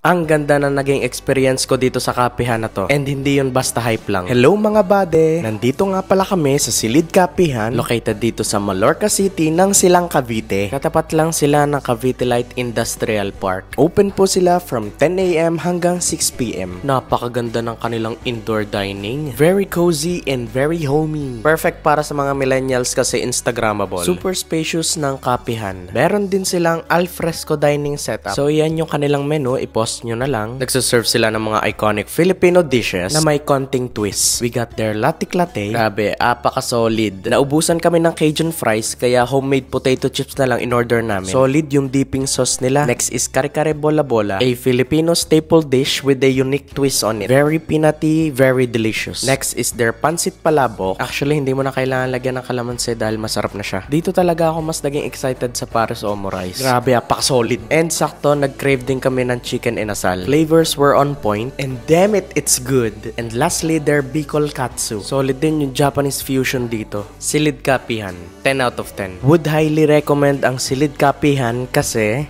Ang ganda na naging experience ko dito sa kapihan na to. And hindi yun basta hype lang. Hello mga bade! Nandito nga pala kami sa Silid Kapihan, located dito sa Mallorca City ng Silang Cavite. Katapat lang sila ng Cavite Light Industrial Park. Open po sila from 10 AM hanggang 6 PM. Napakaganda ng kanilang indoor dining. Very cozy and very homey. Perfect para sa mga millennials kasi Instagrammable. Super spacious ng kapihan. Meron din silang alfresco dining setup. So yan yung kanilang menu, i-post nyo na lang. Nagsaserve sila ng mga iconic Filipino dishes na may konting twist. We got their latik latte. Grabe, apaka-solid. Naubusan kami ng Cajun fries kaya homemade potato chips na lang in order namin. Solid yung dipping sauce nila. Next is kare-kare bola-bola, a Filipino staple dish with a unique twist on it. Very peanutty, very delicious. Next is their pancit palabok. Actually, hindi mo na kailangan lagyan ng kalamansi dahil masarap na siya. Dito talaga ako mas naging excited sa Pares Omo Rice. Grabe, apaka-solid. And sakto, nag-crave din kami ng chicken inasal. Flavors were on point and damn it, it's good. And lastly, their Bicol Katsu. Solid din yung Japanese fusion dito. Silid Kapihan, 10 out of 10. Would highly recommend ang Silid Kapihan kasi